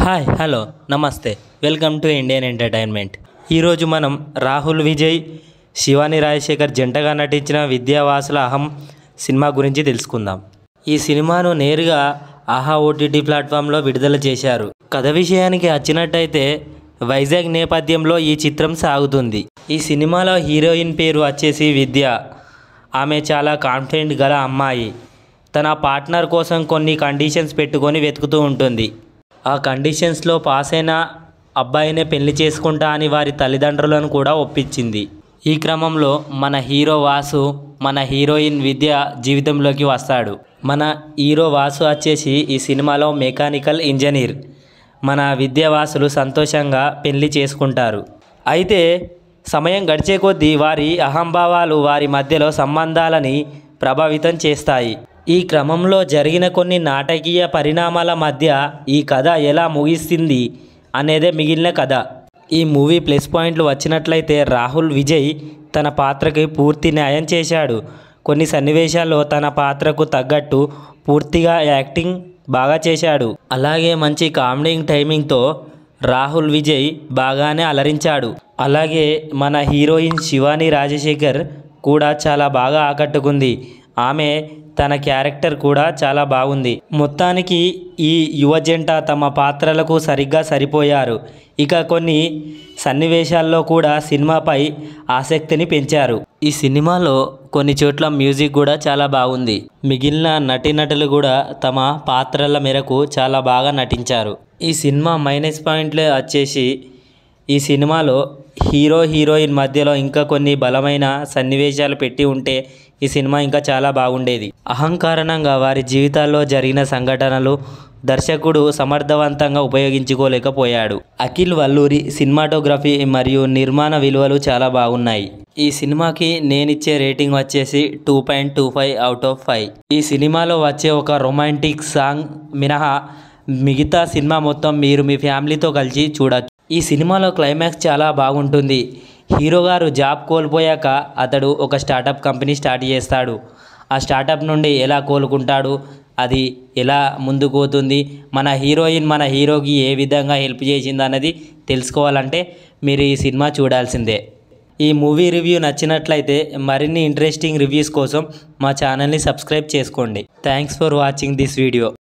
Hi hello నమస్తే welcome to Indian entertainment. ఈరోజు మనం రాహుల్ విజయ్ శివాని రాజశేఖర్ జంటగా నటించిన విద్యావాసుల అహం సినిమా గురించి తెలుసుకుందాం. ఈ సినిమాను నేరుగా ఆహా ఓటీటీ ప్లాట్ఫామ్లో విడుదల చేశారు. కథ విషయానికి వచ్చినట్టయితే వైజాగ్ నేపథ్యంలో ఈ చిత్రం సాగుతుంది. ఈ సినిమాలో హీరోయిన్ పేరు వచ్చేసి విద్య. ఆమె చాలా కాన్ఫిడెంట్ గల అమ్మాయి. తన పార్ట్నర్ కోసం కొన్ని కండిషన్స్ పెట్టుకొని వెతుకుతూ ఉంటుంది. ఆ కండిషన్స్లో పాస్ అయిన అబ్బాయినే పెళ్లి చేసుకుంటా అని వారి తల్లిదండ్రులను కూడా ఒప్పించింది. ఈ క్రమంలో మన హీరో వాసు మన హీరోయిన్ విద్య జీవితంలోకి వస్తాడు. మన హీరో వాసు వచ్చేసి ఈ సినిమాలో మెకానికల్ ఇంజనీర్. మన విద్యావాసులు సంతోషంగా పెళ్లి చేసుకుంటారు. అయితే సమయం గడిచే కొద్దీ వారి అహంభావాలు వారి మధ్యలో సంబంధాలని ప్రభావితం చేస్తాయి. ఈ క్రమంలో జరిగిన కొన్ని నాటకీయ పరిణామాల మధ్య ఈ కథ ఎలా ముగిస్తుంది అనేదే మిగిలిన కథ. ఈ మూవీ ప్లస్ పాయింట్లు వచ్చినట్లయితే రాహుల్ విజయ్ తన పాత్రకి పూర్తి న్యాయం చేశాడు. కొన్ని సన్నివేశాల్లో తన పాత్రకు తగ్గట్టు పూర్తిగా యాక్టింగ్ బాగా చేశాడు. అలాగే మంచి కామెడీ టైమింగ్తో రాహుల్ విజయ్ బాగానే అలరించాడు. అలాగే మన హీరోయిన్ శివాని రాజశేఖర్ కూడా చాలా బాగా ఆకట్టుకుంది. ఆమె తన క్యారెక్టర్ కూడా చాలా బాగుంది. మొత్తానికి ఈ యువ జంట తమ పాత్రలకు సరిగ్గా సరిపోయారు. ఇక కొన్ని సన్నివేశాల్లో కూడా సినిమాపై ఆసక్తిని పెంచారు. ఈ సినిమాలో కొన్ని చోట్ల మ్యూజిక్ కూడా చాలా బాగుంది. మిగిలిన నటీనటులు కూడా తమ పాత్రల మేరకు చాలా బాగా నటించారు. ఈ సినిమా మైనస్ పాయింట్లు వచ్చేసి ఈ సినిమాలో హీరో హీరోయిన్ మధ్యలో ఇంకా కొన్ని బలమైన సన్నివేశాలు పెట్టి ఉంటే ఈ సినిమా ఇంకా చాలా బాగుండేది. అహంకారణంగా వారి జీవితాల్లో జరిగిన సంఘటనలు దర్శకుడు సమర్థవంతంగా ఉపయోగించుకోలేకపోయాడు. అఖిల్ వల్లూరి సినిమాటోగ్రఫీ మరియు నిర్మాణ విలువలు చాలా బాగున్నాయి. ఈ సినిమాకి నేనిచ్చే రేటింగ్ వచ్చేసి 2.25 అవుట్ ఆఫ్ 5. ఈ సినిమాలో వచ్చే ఒక రొమాంటిక్ సాంగ్ మినహా మిగతా సినిమా మొత్తం మీరు మీ ఫ్యామిలీతో కలిసి చూడొచ్చు. ఈ సినిమాలో క్లైమాక్స్ చాలా బాగుంటుంది. హీరో గారు జాబ్ కోల్పోయాక అతడు ఒక స్టార్టప్ కంపెనీ స్టార్ట్ చేస్తాడు. ఆ స్టార్టప్ నుండి ఎలా కోలుకుంటాడు, అది ఎలా ముందుకు పోతుంది, మన హీరోయిన్ మన హీరోకి ఏ విధంగా హెల్ప్ చేసింది అన్నది తెలుసుకోవాలంటే మీరు ఈ సినిమా చూడాల్సిందే. ఈ మూవీ రివ్యూ నచ్చినట్లయితే మరిన్ని ఇంట్రెస్టింగ్ రివ్యూస్ కోసం మా ఛానల్ని సబ్స్క్రైబ్ చేసుకోండి. Thanks for watching this video.